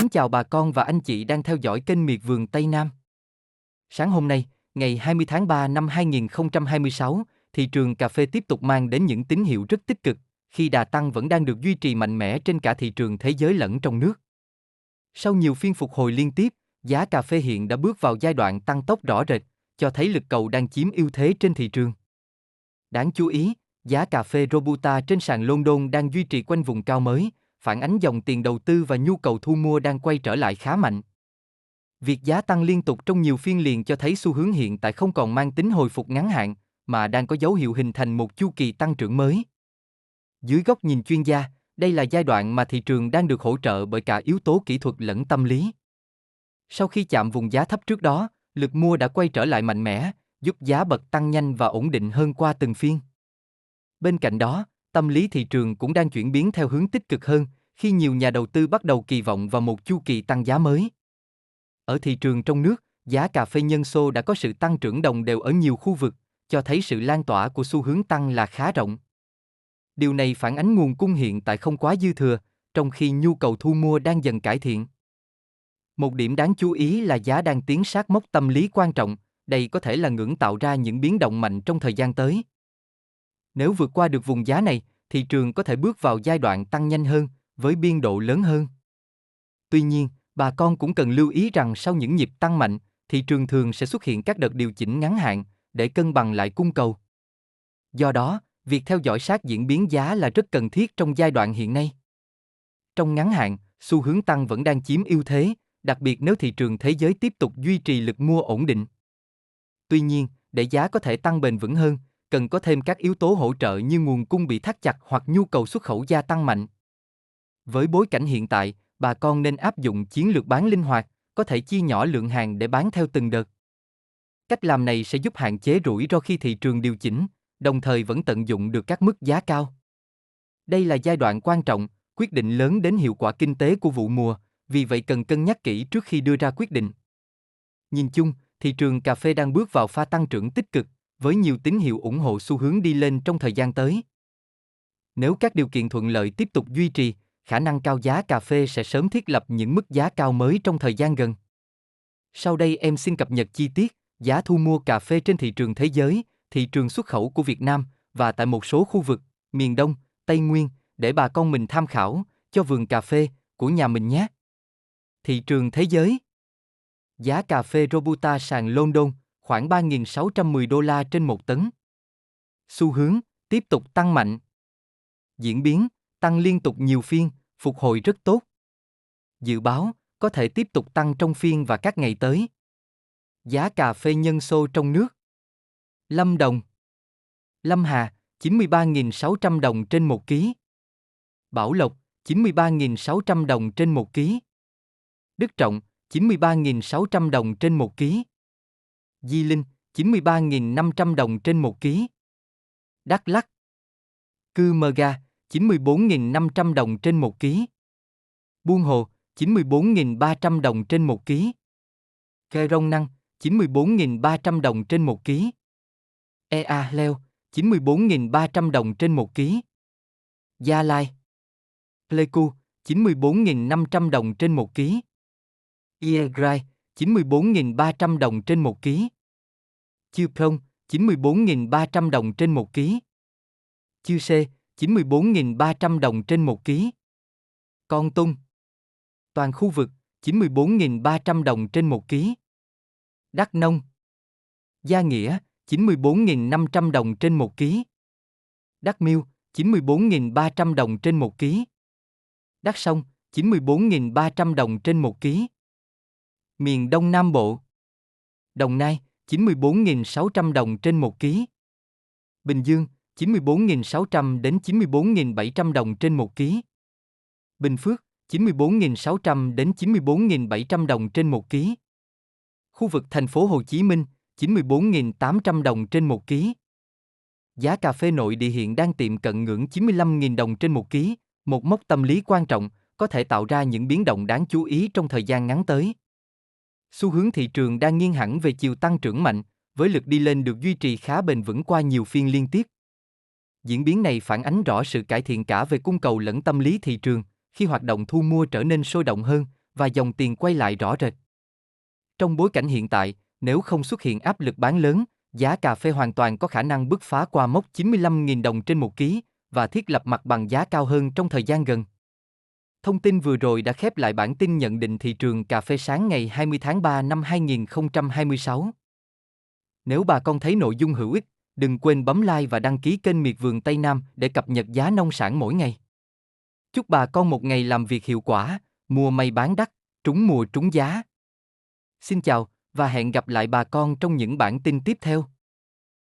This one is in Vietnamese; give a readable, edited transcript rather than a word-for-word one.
Kính chào bà con và anh chị đang theo dõi kênh Miệt vườn Tây Nam. Sáng hôm nay, ngày 20 tháng 3 năm 2026, thị trường cà phê tiếp tục mang đến những tín hiệu rất tích cực, khi đà tăng vẫn đang được duy trì mạnh mẽ trên cả thị trường thế giới lẫn trong nước. Sau nhiều phiên phục hồi liên tiếp, giá cà phê hiện đã bước vào giai đoạn tăng tốc rõ rệt, cho thấy lực cầu đang chiếm ưu thế trên thị trường. Đáng chú ý, giá cà phê Robusta trên sàn London đang duy trì quanh vùng cao mới, phản ánh dòng tiền đầu tư và nhu cầu thu mua đang quay trở lại khá mạnh. Việc giá tăng liên tục trong nhiều phiên liền cho thấy xu hướng hiện tại không còn mang tính hồi phục ngắn hạn, mà đang có dấu hiệu hình thành một chu kỳ tăng trưởng mới. Dưới góc nhìn chuyên gia, đây là giai đoạn mà thị trường đang được hỗ trợ bởi cả yếu tố kỹ thuật lẫn tâm lý. Sau khi chạm vùng giá thấp trước đó, lực mua đã quay trở lại mạnh mẽ, giúp giá bật tăng nhanh và ổn định hơn qua từng phiên. Bên cạnh đó, tâm lý thị trường cũng đang chuyển biến theo hướng tích cực hơn, khi nhiều nhà đầu tư bắt đầu kỳ vọng vào một chu kỳ tăng giá mới. Ở thị trường trong nước, giá cà phê nhân xô đã có sự tăng trưởng đồng đều ở nhiều khu vực, cho thấy sự lan tỏa của xu hướng tăng là khá rộng. Điều này phản ánh nguồn cung hiện tại không quá dư thừa, trong khi nhu cầu thu mua đang dần cải thiện. Một điểm đáng chú ý là giá đang tiến sát mốc tâm lý quan trọng, đây có thể là ngưỡng tạo ra những biến động mạnh trong thời gian tới. Nếu vượt qua được vùng giá này, thị trường có thể bước vào giai đoạn tăng nhanh hơn, với biên độ lớn hơn. Tuy nhiên, bà con cũng cần lưu ý rằng sau những nhịp tăng mạnh, thị trường thường sẽ xuất hiện các đợt điều chỉnh ngắn hạn, để cân bằng lại cung cầu. Do đó, việc theo dõi sát diễn biến giá là rất cần thiết trong giai đoạn hiện nay. Trong ngắn hạn, xu hướng tăng vẫn đang chiếm ưu thế, đặc biệt nếu thị trường thế giới tiếp tục duy trì lực mua ổn định. Tuy nhiên, để giá có thể tăng bền vững hơn, cần có thêm các yếu tố hỗ trợ như nguồn cung bị thắt chặt hoặc nhu cầu xuất khẩu gia tăng mạnh. Với bối cảnh hiện tại, bà con nên áp dụng chiến lược bán linh hoạt, có thể chia nhỏ lượng hàng để bán theo từng đợt. Cách làm này sẽ giúp hạn chế rủi ro khi thị trường điều chỉnh, đồng thời vẫn tận dụng được các mức giá cao. Đây là giai đoạn quan trọng, quyết định lớn đến hiệu quả kinh tế của vụ mùa, vì vậy cần cân nhắc kỹ trước khi đưa ra quyết định. Nhìn chung, thị trường cà phê đang bước vào pha tăng trưởng tích cực, với nhiều tín hiệu ủng hộ xu hướng đi lên trong thời gian tới. Nếu các điều kiện thuận lợi tiếp tục duy trì, khả năng cao giá cà phê sẽ sớm thiết lập những mức giá cao mới trong thời gian gần. Sau đây em xin cập nhật chi tiết giá thu mua cà phê trên thị trường thế giới, thị trường xuất khẩu của Việt Nam và tại một số khu vực, miền Đông, Tây Nguyên, để bà con mình tham khảo cho vườn cà phê của nhà mình nhé. Thị trường thế giới. Giá cà phê Robusta sàn London khoảng 3.610 đô la trên 1 tấn. Xu hướng tiếp tục tăng mạnh. Diễn biến tăng liên tục nhiều phiên, phục hồi rất tốt. Dự báo có thể tiếp tục tăng trong phiên và các ngày tới. Giá cà phê nhân xô trong nước. Lâm Đồng, Lâm Hà 93.600 đồng trên 1 ký. Bảo Lộc 93.600 đồng trên 1 ký. Đức Trọng 93.600 đồng trên 1 ký. Di Linh 93.500 đồng trên 1 ký. Đắk Lắk, Cư Mơ Ga 94.500 đồng trên 1 ký. Buôn Hồ 94.300 đồng trên 1 ký. Kê Rông Năng 94.300 đồng trên 1 ký. Ea Leo 94.300 đồng trên 1 ký. Gia Lai, Pleiku 94.500 đồng trên 1 ký. Iegrai 94.300 đồng trên 1 ký. Chư Prong 94.300 đồng trên 1 ký. Chư Sê 94.300 đồng trên 1 ký. Con Tum, toàn khu vực 94.300 đồng trên 1 ký. Đắk Nông, Gia Nghĩa 94.500 đồng trên 1 ký. Đắk Miêu 94.300 đồng trên 1 ký. Đắk Sông 94.300 đồng trên 1 ký. Miền Đông Nam Bộ, Đồng Nai 94.600 đồng trên 1 ký. Bình Dương 94.600 đến 94.700 đồng trên 1 ký. Bình Phước 94.600 đến 94.700 đồng trên 1 ký. Khu vực thành phố Hồ Chí Minh 94.800 đồng trên 1 ký. Giá cà phê nội địa hiện đang tiệm cận ngưỡng 95.000 đồng trên 1 ký, một mốc tâm lý quan trọng, có thể tạo ra những biến động đáng chú ý trong thời gian ngắn tới. Xu hướng thị trường đang nghiêng hẳn về chiều tăng trưởng mạnh, với lực đi lên được duy trì khá bền vững qua nhiều phiên liên tiếp. Diễn biến này phản ánh rõ sự cải thiện cả về cung cầu lẫn tâm lý thị trường, khi hoạt động thu mua trở nên sôi động hơn, và dòng tiền quay lại rõ rệt. Trong bối cảnh hiện tại, nếu không xuất hiện áp lực bán lớn, giá cà phê hoàn toàn có khả năng bứt phá qua mốc 95.000 đồng trên 1 ký và thiết lập mặt bằng giá cao hơn trong thời gian gần. Thông tin vừa rồi đã khép lại bản tin nhận định thị trường cà phê sáng ngày 20 tháng 3 năm 2026. Nếu bà con thấy nội dung hữu ích, đừng quên bấm like và đăng ký kênh Miệt Vườn Tây Nam để cập nhật giá nông sản mỗi ngày. Chúc bà con một ngày làm việc hiệu quả, mua may bán đắt, trúng mùa trúng giá. Xin chào và hẹn gặp lại bà con trong những bản tin tiếp theo.